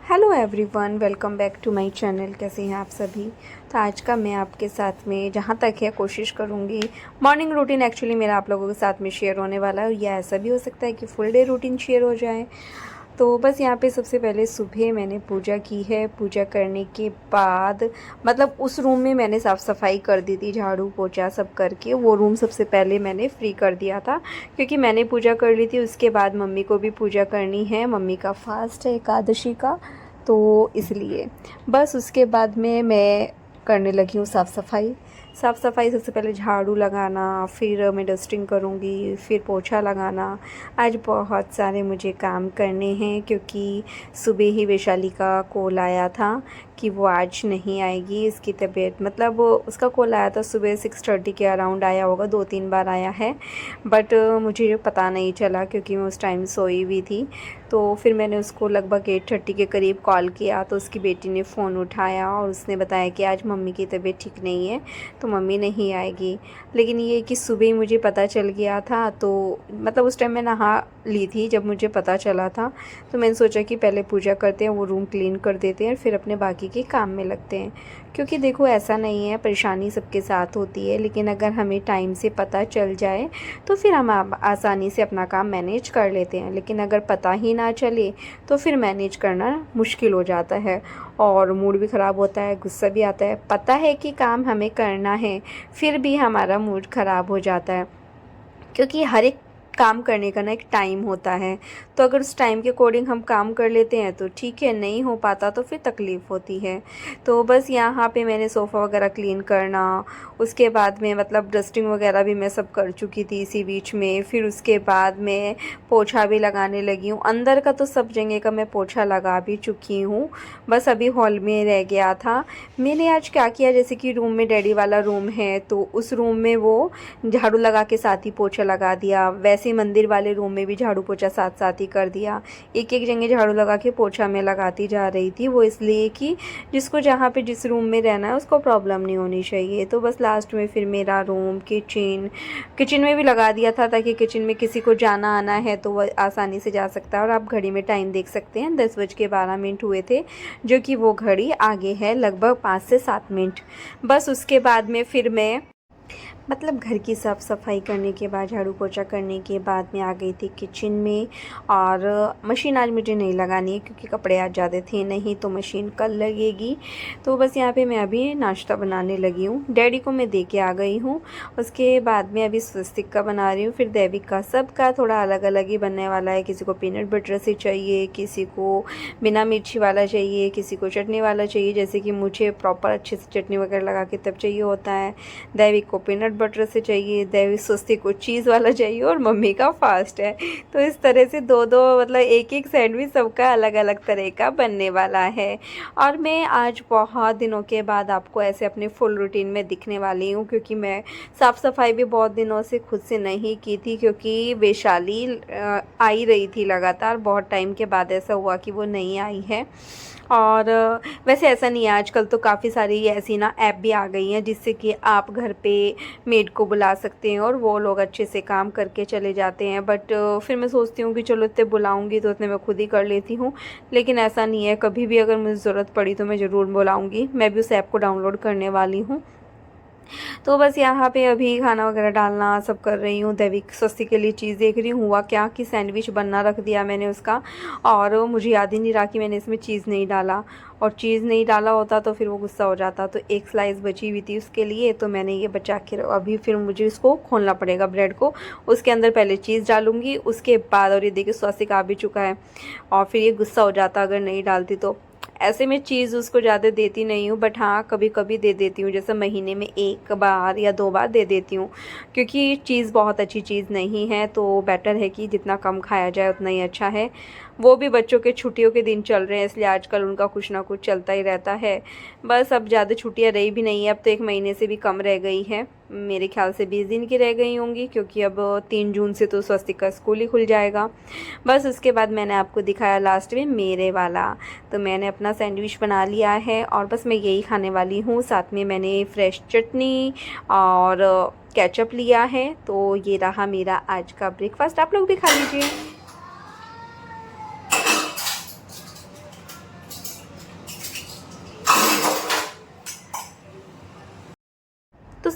Hello everyone, welcome back to my channel. कैसे हैं आप सभी। तो आज का मैं आपके साथ में जहाँ तक है कोशिश करूँगी मॉर्निंग रूटीन एक्चुअली मेरा आप लोगों के साथ में शेयर होने वाला है, या ऐसा भी हो सकता है कि फुल डे रूटीन शेयर हो जाए। तो बस यहाँ पे सबसे पहले सुबह मैंने पूजा की है। पूजा करने के बाद मतलब उस रूम में मैंने साफ़ सफाई कर दी थी, झाड़ू पोछा सब करके वो रूम सबसे पहले मैंने फ्री कर दिया था, क्योंकि मैंने पूजा कर ली थी। उसके बाद मम्मी को भी पूजा करनी है, मम्मी का फास्ट है एकादशी का, तो इसलिए बस उसके बाद में मैं करने लगी हूँ साफ़ सफाई। सबसे पहले झाड़ू लगाना, फिर मैं डस्टिंग करूँगी, फिर पोछा लगाना। आज बहुत सारे मुझे काम करने हैं, क्योंकि सुबह ही वैशाली का कॉल आया था कि वो आज नहीं आएगी। इसकी तबीयत मतलब उसका कॉल आया था सुबह 6:30 के अराउंड आया होगा, 2-3 बार आया है, बट मुझे पता नहीं चला क्योंकि मैं उस टाइम सोई हुई थी। तो फिर मैंने उसको लगभग 8:30 के करीब कॉल किया, तो उसकी बेटी ने फ़ोन उठाया और उसने बताया कि आज मम्मी की तबीयत ठीक नहीं है, तो मम्मी नहीं आएगी। लेकिन ये कि सुबह ही मुझे पता चल गया था, तो मतलब उस टाइम मैं नहा ली थी जब मुझे पता चला था। तो मैंने सोचा कि पहले पूजा करते हैं, वो रूम क्लीन कर देते हैं, फिर अपने बाकी के काम में लगते हैं। क्योंकि देखो ऐसा नहीं है, परेशानी सबके साथ होती है, लेकिन अगर हमें टाइम से पता चल जाए तो फिर हम आसानी से अपना काम मैनेज कर लेते हैं। लेकिन अगर पता ही ना चले तो फिर मैनेज करना मुश्किल हो जाता है और मूड भी ख़राब होता है, गुस्सा भी आता है। पता है कि काम हमें करना है, फिर भी हमारा मूड ख़राब हो जाता है, क्योंकि हर एक काम करने का ना एक टाइम होता है। तो अगर उस टाइम के अकॉर्डिंग हम काम कर लेते हैं तो ठीक है, नहीं हो पाता तो फिर तकलीफ़ होती है। तो बस यहाँ पे मैंने सोफ़ा वगैरह क्लीन करना, उसके बाद में मतलब डस्टिंग वगैरह भी मैं सब कर चुकी थी इसी बीच में। फिर उसके बाद मैं पोछा भी लगाने लगी हूँ। अंदर का तो सब जगह का मैं पोछा लगा भी चुकी हूँ, बस अभी हॉल में रह गया था। मैंने आज क्या किया, जैसे कि रूम में डैडी वाला रूम है, तो उस रूम में वो झाड़ू लगा के साथ ही पोछा लगा दिया। वैसे ही मंदिर वाले रूम में भी झाड़ू पोछा साथ साथ ही कर दिया। एक एक जगह झाड़ू लगा के पोछा मैं लगाती जा रही थी, वो इसलिए कि जिसको जहाँ पे जिस रूम में रहना है उसको प्रॉब्लम नहीं होनी चाहिए। तो बस लास्ट में फिर मेरा रूम, किचन में भी लगा दिया था, ताकि किचन में किसी को जाना आना है तो वह आसानी से जा सकता है। और आप घड़ी में टाइम देख सकते हैं, 10:12 हुए थे, जो कि वो घड़ी आगे है लगभग 5 से 7 मिनट। बस उसके बाद में फिर मैं मतलब घर की साफ़ सफाई करने के बाद, झाड़ू पोछा करने के बाद मैं आ गई थी किचन में। और मशीन आज मुझे नहीं लगानी है, क्योंकि कपड़े आज ज़्यादा थे नहीं, तो मशीन कल लगेगी। तो बस यहाँ पे मैं अभी नाश्ता बनाने लगी हूँ। डैडी को मैं दे के आ गई हूँ। उसके बाद में अभी स्वस्तिक का बना रही हूँ, फिर दैविक का। सबका थोड़ा अलग अलग ही बनने वाला है। किसी को पीनट बटर से चाहिए, किसी को बिना मिर्ची वाला चाहिए, किसी को चटनी वाला चाहिए। जैसे कि मुझे प्रॉपर अच्छे से चटनी वगैरह लगा के तब चाहिए होता है। दैविक को पीनट बटर से चाहिए, दैविक स्वस्तिक को चीज़ वाला चाहिए, और मम्मी का फास्ट है। तो इस तरह से दो दो मतलब एक एक सैंडविच सबका अलग अलग तरह का बनने वाला है। और मैं आज बहुत दिनों के बाद आपको ऐसे अपने फुल रूटीन में दिखने वाली हूँ, क्योंकि मैं साफ़ सफाई भी बहुत दिनों से खुद से नहीं की थी, क्योंकि वैशाली आई रही थी लगातार। बहुत टाइम के बाद ऐसा हुआ कि वो नहीं आई है। और वैसे ऐसा नहीं है, आजकल तो काफ़ी सारी ऐसी ना ऐप भी आ गई हैं, जिससे कि आप घर पे मेड को बुला सकते हैं और वो लोग अच्छे से काम करके चले जाते हैं। बट फिर मैं सोचती हूँ कि चलो इतने बुलाऊंगी तो इतने मैं खुद ही कर लेती हूँ। लेकिन ऐसा नहीं है, कभी भी अगर मुझे ज़रूरत पड़ी तो मैं ज़रूर बुलाऊंगी। मैं भी उस ऐप को डाउनलोड करने वाली हूँ। तो बस यहाँ पे अभी खाना वगैरह डालना सब कर रही हूँ। दैविक स्वस्ति के लिए चीज़ देख रही हूँ। हुआ क्या कि सैंडविच बनना रख दिया मैंने उसका, और मुझे याद ही नहीं रहा कि मैंने इसमें चीज़ नहीं डाला। और चीज़ नहीं डाला होता तो फिर वो गुस्सा हो जाता। तो एक स्लाइस बची हुई थी उसके लिए, तो मैंने ये बचा के अभी फिर मुझे इसको खोलना पड़ेगा ब्रेड को। उसके अंदर पहले चीज़ डालूँगी, उसके बाद। और ये देखिए स्वस्तिक आ भी चुका है, और फिर ये गुस्सा हो जाता अगर नहीं डालती तो। ऐसे में चीज़ उसको ज़्यादा देती नहीं हूँ, बट हाँ कभी कभी दे देती हूँ, जैसे महीने में 1 बार या 2 बार दे देती हूँ। क्योंकि चीज़ बहुत अच्छी चीज़ नहीं है, तो बेटर है कि जितना कम खाया जाए उतना ही अच्छा है। वो भी बच्चों के छुट्टियों के दिन चल रहे हैं, इसलिए आजकल उनका कुछ ना कुछ चलता ही रहता है। बस अब ज़्यादा छुट्टियाँ रही भी नहीं है, अब तो 1 महीने से भी कम रह गई है। मेरे ख्याल से 20 दिन की रह गई होंगी, क्योंकि अब 3 जून से तो स्वस्तिक का स्कूल ही खुल जाएगा। बस उसके बाद मैंने आपको दिखाया लास्ट में मेरे वाला। तो मैंने अपना सैंडविच बना लिया है और बस मैं यही खाने वाली हूँ। साथ में मैंने फ्रेश चटनी और केचप लिया है। तो ये रहा मेरा आज का ब्रेकफास्ट, आप लोग भी खा लीजिए।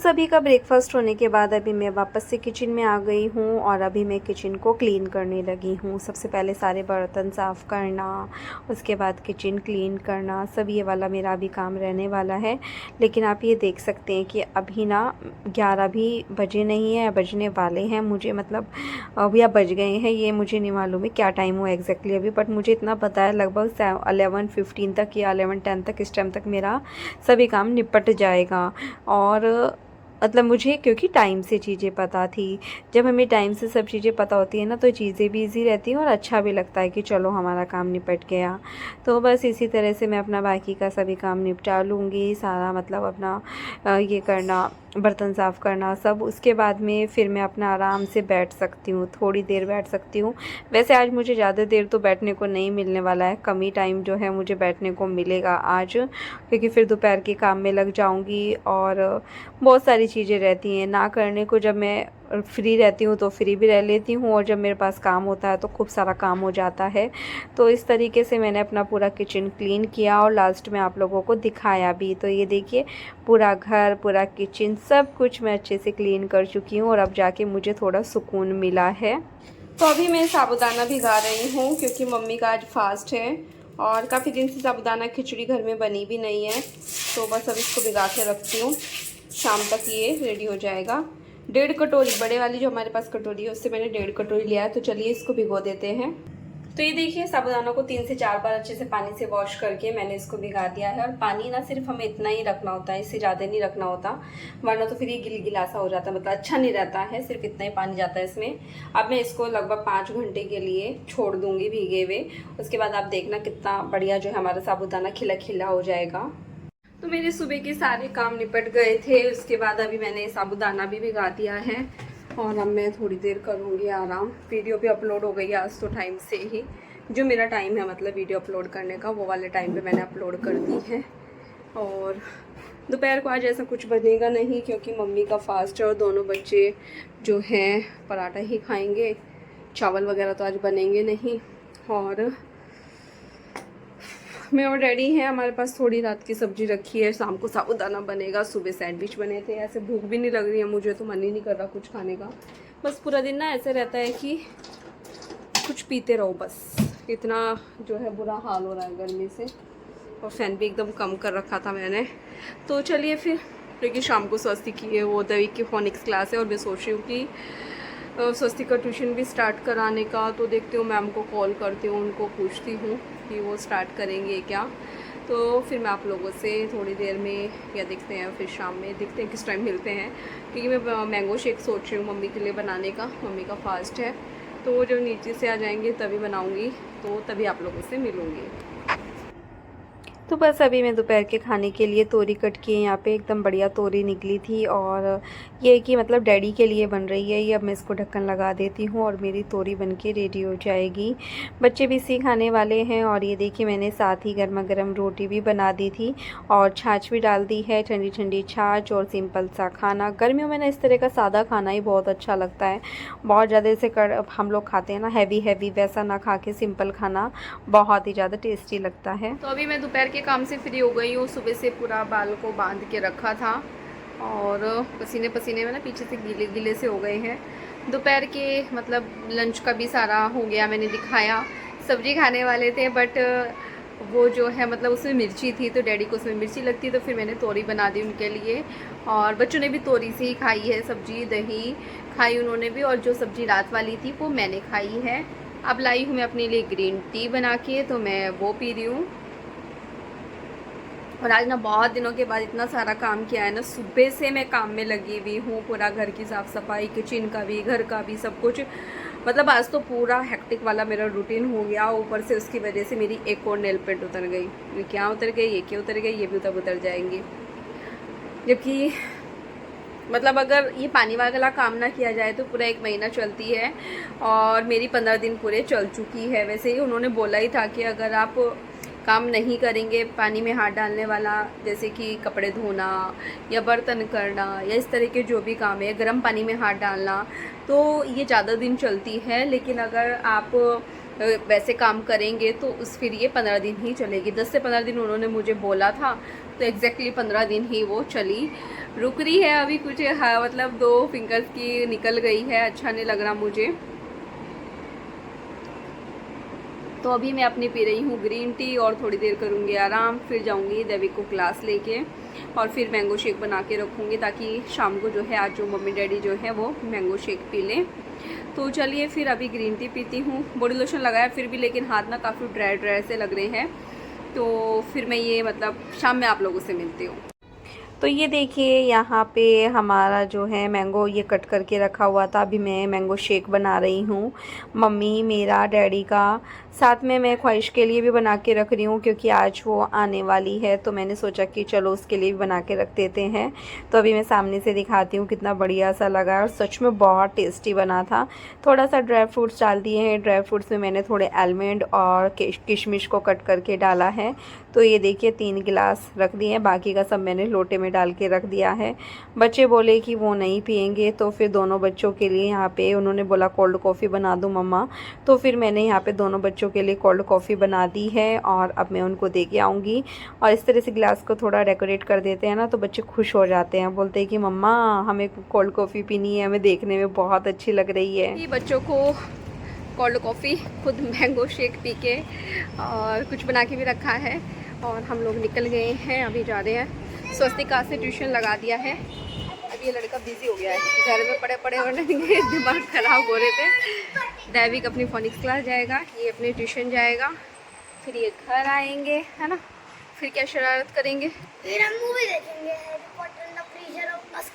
सभी का ब्रेकफास्ट होने के बाद अभी मैं वापस से किचन में आ गई हूँ और अभी मैं किचन को क्लीन करने लगी हूँ। सबसे पहले सारे बर्तन साफ़ करना, उसके बाद किचन क्लीन करना, सब ये वाला मेरा अभी काम रहने वाला है। लेकिन आप ये देख सकते हैं कि अभी ना 11 भी बजे नहीं है, बजने वाले हैं। मुझे मतलब अभी अब बज गए हैं, ये मुझे नहीं मालूम है क्या टाइम हुआ एग्जैक्टली अभी, बट मुझे इतना पता है लगभग 11:15 तक या 11:10 तक, इस टाइम तक मेरा सभी काम निपट जाएगा। और मतलब मुझे क्योंकि टाइम से चीज़ें पता थी, जब हमें टाइम से सब चीज़ें पता होती है ना तो चीज़ें भी इजी रहती हैं और अच्छा भी लगता है कि चलो हमारा काम निपट गया। तो बस इसी तरह से मैं अपना बाकी का सभी काम निपटा लूँगी सारा, मतलब अपना ये करना, बर्तन साफ़ करना सब। उसके बाद में फिर मैं अपना आराम से बैठ सकती हूँ, थोड़ी देर बैठ सकती हूँ। वैसे आज मुझे ज़्यादा देर तो बैठने को नहीं मिलने वाला है, कम ही टाइम जो है मुझे बैठने को मिलेगा आज, क्योंकि फिर दोपहर के काम में लग जाऊँगी और बहुत सारी चीज़ें रहती हैं ना करने को। जब मैं फ्री रहती हूँ तो फ्री भी रह लेती हूँ, और जब मेरे पास काम होता है तो खूब सारा काम हो जाता है। तो इस तरीके से मैंने अपना पूरा किचन क्लीन किया और लास्ट में आप लोगों को दिखाया भी। तो ये देखिए पूरा घर, पूरा किचन, सब कुछ मैं अच्छे से क्लीन कर चुकी हूँ और अब जाके मुझे थोड़ा सुकून मिला है। तो अभी मैं साबूदाना भिगा रही हूँ क्योंकि मम्मी का आज फास्ट है और काफ़ी दिन से साबूदाना खिचड़ी घर में बनी भी नहीं है। तो बस अब इसको भिगा के रखती हूँ, शाम तक ये रेडी हो जाएगा। 1.5 कटोरी, बड़े वाली जो हमारे पास कटोरी है उससे मैंने 1.5 कटोरी लिया है। तो चलिए इसको भिगो देते हैं। तो ये देखिए साबूदाना को 3 से 4 बार अच्छे से पानी से वॉश करके मैंने इसको भिगा दिया है। और पानी ना सिर्फ हमें इतना ही रखना होता है, इससे ज़्यादा नहीं रखना होता, वरना तो फिर ये गिलगिलासा हो जाता है, मतलब अच्छा नहीं रहता है। सिर्फ इतना ही पानी जाता है इसमें। अब मैं इसको लगभग 5 घंटे के लिए छोड़ दूँगी भीगे हुए। उसके बाद आप देखना कितना बढ़िया जो है हमारा साबूदाना खिला खिला हो जाएगा। तो मेरे सुबह के सारे काम निपट गए थे। उसके बाद अभी मैंने साबूदाना भी भिगा दिया है और अब मैं थोड़ी देर करूँगी आराम। वीडियो भी अपलोड हो गई है आज तो टाइम से ही, जो मेरा टाइम है मतलब वीडियो अपलोड करने का, वो वाले टाइम पे मैंने अपलोड कर दी है। और दोपहर को आज ऐसा कुछ बनेगा नहीं क्योंकि मम्मी का फास्ट है और दोनों बच्चे जो हैं पराठा ही खाएंगे, चावल वगैरह तो आज बनेंगे नहीं। और मैं और डैडी हैं, हमारे पास थोड़ी रात की सब्जी रखी है, शाम को साबूदाना बनेगा। सुबह सैंडविच बने थे, ऐसे भूख भी नहीं लग रही है मुझे, तो मन ही नहीं कर रहा कुछ खाने का। बस पूरा दिन ना ऐसे रहता है कि कुछ पीते रहो बस। इतना जो है बुरा हाल हो रहा है गर्मी से, और फैन भी एकदम कम कर रखा था मैंने। तो चलिए फिर, क्योंकि शाम को स्वस्ति की है वो दवी की फोनिक्स क्लास है और मैं सोच रही हूँ कि स्वस्ति का ट्यूशन भी स्टार्ट कराने का। तो देखती हूँ मैम को कॉल करती हूँ, उनको पूछती हूँ कि वो स्टार्ट करेंगे क्या। तो फिर मैं आप लोगों से थोड़ी देर में या देखते हैं, फिर शाम में देखते हैं किस टाइम मिलते हैं। क्योंकि मैं मैंगो शेक सोच रही हूँ मम्मी के लिए बनाने का, मम्मी का फास्ट है। तो वो जब नीचे से आ जाएंगे तभी बनाऊँगी, तो तभी आप लोगों से मिलूँगी। तो बस अभी मैं दोपहर के खाने के लिए तोरी कट की है। यहाँ पे एकदम बढ़िया तोरी निकली थी और ये कि मतलब डैडी के लिए बन रही है ये। अब मैं इसको ढक्कन लगा देती हूँ और मेरी तोरी बनके रेडी हो जाएगी। बच्चे भी इसी खाने वाले हैं। और ये देखिए मैंने साथ ही गर्मा गर्म रोटी भी बना दी थी और छाछ भी डाल दी है, ठंडी ठंडी छाछ और सिंपल सा खाना। गर्मियों में ना इस तरह का सादा खाना ही बहुत अच्छा लगता है। बहुत ज़्यादा इसे हम लोग खाते हैं ना हैवी हैवी, वैसा ना खा के सिंपल खाना बहुत ही ज़्यादा टेस्टी लगता है। तो अभी मैं दोपहर के काम से फ्री हो गई हूँ। सुबह से पूरा बाल को बांध के रखा था और पसीने पसीने में ना पीछे से गीले गीले से हो गए हैं। दोपहर के मतलब लंच का भी सारा हो गया, मैंने दिखाया। सब्जी खाने वाले थे बट वो जो है मतलब उसमें मिर्ची थी, तो डैडी को उसमें मिर्ची लगती, तो फिर मैंने तोरी बना दी उनके लिए। और बच्चों ने भी तोरी से ही खाई है सब्जी, दही खाई उन्होंने भी, और जो सब्जी रात वाली थी वो मैंने खाई है। अब लाई हूँ मैं अपने लिए ग्रीन टी बना के, तो मैं वो पी रही हूँ। और आज ना बहुत दिनों के बाद इतना सारा काम किया है ना, सुबह से मैं काम में लगी हुई हूँ। पूरा घर की साफ़ सफाई, किचन का भी, घर का भी, सब कुछ। मतलब आज तो पूरा हेक्टिक वाला मेरा रूटीन हो गया। ऊपर से उसकी वजह से मेरी एक और नेल पेंट उतर गई। ये क्या उतर गई, ये क्या उतर गई, ये भी उतर जाएंगी। जबकि मतलब अगर ये पानी वाला काम ना किया जाए तो पूरा 1 महीना चलती है, और मेरी 15 दिन पूरे चल चुकी है। वैसे ही उन्होंने बोला ही था कि अगर आप काम नहीं करेंगे पानी में हाथ डालने वाला, जैसे कि कपड़े धोना या बर्तन करना या इस तरह के जो भी काम है, गर्म पानी में हाथ डालना, तो ये ज़्यादा दिन चलती है। लेकिन अगर आप वैसे काम करेंगे तो फिर ये 15 दिन ही चलेगी। 10 से 15 दिन उन्होंने मुझे बोला था, तो एग्जैक्टली 15 दिन ही वो चली। रुक रही है अभी कुछ, हाँ मतलब 2 फिंगर्स की निकल गई है, अच्छा नहीं लग रहा मुझे। तो अभी मैं अपनी पी रही हूँ ग्रीन टी और थोड़ी देर करूँगी आराम, फिर जाऊँगी देवी को क्लास लेके और फिर मैंगो शेक बना के रखूँगी ताकि शाम को जो है आज जो मम्मी डैडी जो है वो मैंगो शेक पी लें। तो चलिए फिर अभी ग्रीन टी पीती हूँ। बॉडी लोशन लगाया फिर भी, लेकिन हाथ ना काफ़ी ड्राई ड्राई से लग रहे हैं। तो फिर मैं ये मतलब शाम में आप लोगों से मिलती हूँ। तो ये देखिए यहाँ पे हमारा जो है मैंगो ये कट करके रखा हुआ था। अभी मैं मैंगो शेक बना रही हूँ, मम्मी मेरा डैडी का, साथ में मैं ख्वाहिश के लिए भी बना के रख रही हूँ क्योंकि आज वो आने वाली है। तो मैंने सोचा कि चलो उसके लिए भी बना के रख देते हैं। तो अभी मैं सामने से दिखाती हूँ कितना बढ़िया सा लगा और सच में बहुत टेस्टी बना था। थोड़ा सा ड्राई फ्रूट्स डाल दिए हैं, ड्राई फ्रूट्स में मैंने थोड़े आलमंड और किशमिश को कट करके डाला है। तो ये देखिए 3 गिलास रख दिए हैं, बाकी का सब मैंने लोटे में डाल के रख दिया है। बच्चे बोले कि वो नहीं पियेंगे, तो फिर दोनों बच्चों के लिए यहाँ पे उन्होंने बोला कोल्ड कॉफ़ी बना दूँ मम्मा। तो फिर मैंने यहाँ पे दोनों बच्चों के लिए कोल्ड कॉफ़ी बना दी है और अब मैं उनको दे के आऊँगी। और इस तरह से गिलास को थोड़ा डेकोरेट कर देते हैं ना तो बच्चे खुश हो जाते हैं, बोलते हैं कि मम्मा हमें कोल्ड कॉफ़ी पीनी है, हमें देखने में बहुत अच्छी लग रही है। बच्चों को कोल्ड कॉफ़ी, खुद मैंगो शेक पी के और कुछ बना के भी रखा है और हम लोग निकल गए हैं, अभी जा रहे हैं। स्वस्तिका से ट्यूशन लगा दिया है। अभी ये लड़का बिजी हो गया है, घर में पड़े पड़े और दिमाग ख़राब हो रहे थे। दैविक अपनी फोनिक्स क्लास जाएगा, ये अपने ट्यूशन जाएगा, फिर ये घर आएंगे, है ना, फिर क्या शरारत करेंगे, फिर हम मूवी देखेंगे,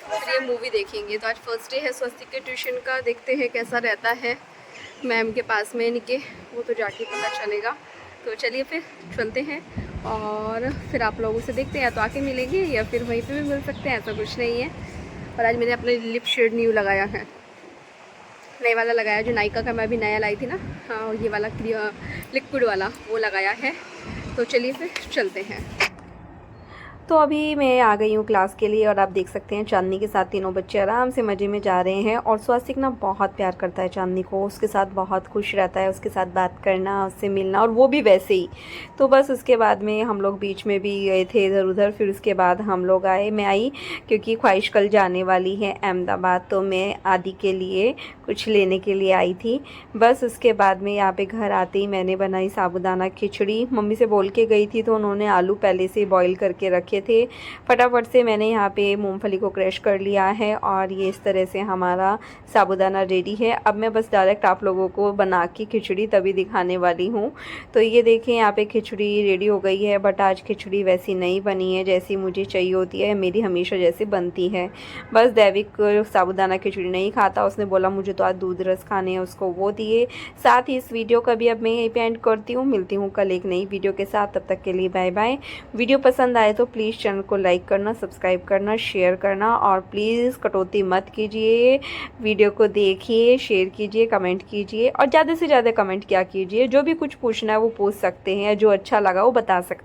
फिर ये मूवी देखेंगे। तो आज फर्स्ट डे है स्वस्तिक के ट्यूशन का, देखते हैं कैसा रहता है। मैम के पास में निके, वो तो जाके पता चलेगा। तो चलिए फिर चलते हैं और फिर आप लोगों से देखते हैं, या तो आके मिलेंगे या फिर वहीं पे भी मिल सकते हैं, ऐसा कुछ नहीं है। और आज मैंने अपने लिप शेड न्यू लगाया है, नए वाला लगाया जो नायका का मैं अभी नया लाई थी ना, हाँ ये वाला लिक्विड वाला वो लगाया है। तो चलिए फिर चलते हैं। तो अभी मैं आ गई हूँ क्लास के लिए और आप देख सकते हैं चांदनी के साथ तीनों बच्चे आराम से मज़े में जा रहे हैं। और स्वस्तिक ना बहुत प्यार करता है चांदनी को, उसके साथ बहुत खुश रहता है, उसके साथ बात करना, उससे मिलना, और वो भी वैसे ही। तो बस उसके बाद में हम लोग बीच में भी गए थे इधर उधर, फिर उसके बाद हम लोग मैं आई क्योंकि ख्वाहिश कल जाने वाली है अहमदाबाद, तो मैं आदि के लिए कुछ लेने के लिए आई थी। बस उसके बाद में यहाँ पे घर आते ही मैंने बनाई साबूदाना खिचड़ी, मम्मी से बोल के गई थी तो उन्होंने आलू पहले से बॉईल करके रखे थे। फटाफट से मैंने यहाँ पे मूंगफली को क्रश कर लिया है और ये इस तरह से हमारा साबूदाना रेडी है। अब मैं बस डायरेक्ट आप लोगों को बना के खिचड़ी तभी दिखाने वाली हूँ। तो ये देखें यहाँ पे खिचड़ी रेडी हो गई है, बट आज खिचड़ी वैसी नहीं बनी है जैसी मुझे चाहिए होती है, मेरी हमेशा जैसे बनती है। बस दैविक साबूदाना खिचड़ी नहीं खाता, उसने बोला मुझे तो आज दूध रस खाने हैं, उसको वो दिए। साथ ही इस वीडियो का भी अब मैं यहीं पे एंड करती हूँ, मिलती हूँ कल एक नई वीडियो के साथ, तब तक के लिए बाय बाय। वीडियो पसंद आए तो प्लीज़ चैनल को लाइक करना, सब्सक्राइब करना, शेयर करना, और प्लीज़ कटौती मत कीजिए। वीडियो को देखिए, शेयर कीजिए, कमेंट कीजिए, और ज़्यादा से ज़्यादा कमेंट क्या कीजिए, जो भी कुछ पूछना है वो पूछ सकते हैं, जो अच्छा लगा वो बता सकते हैं।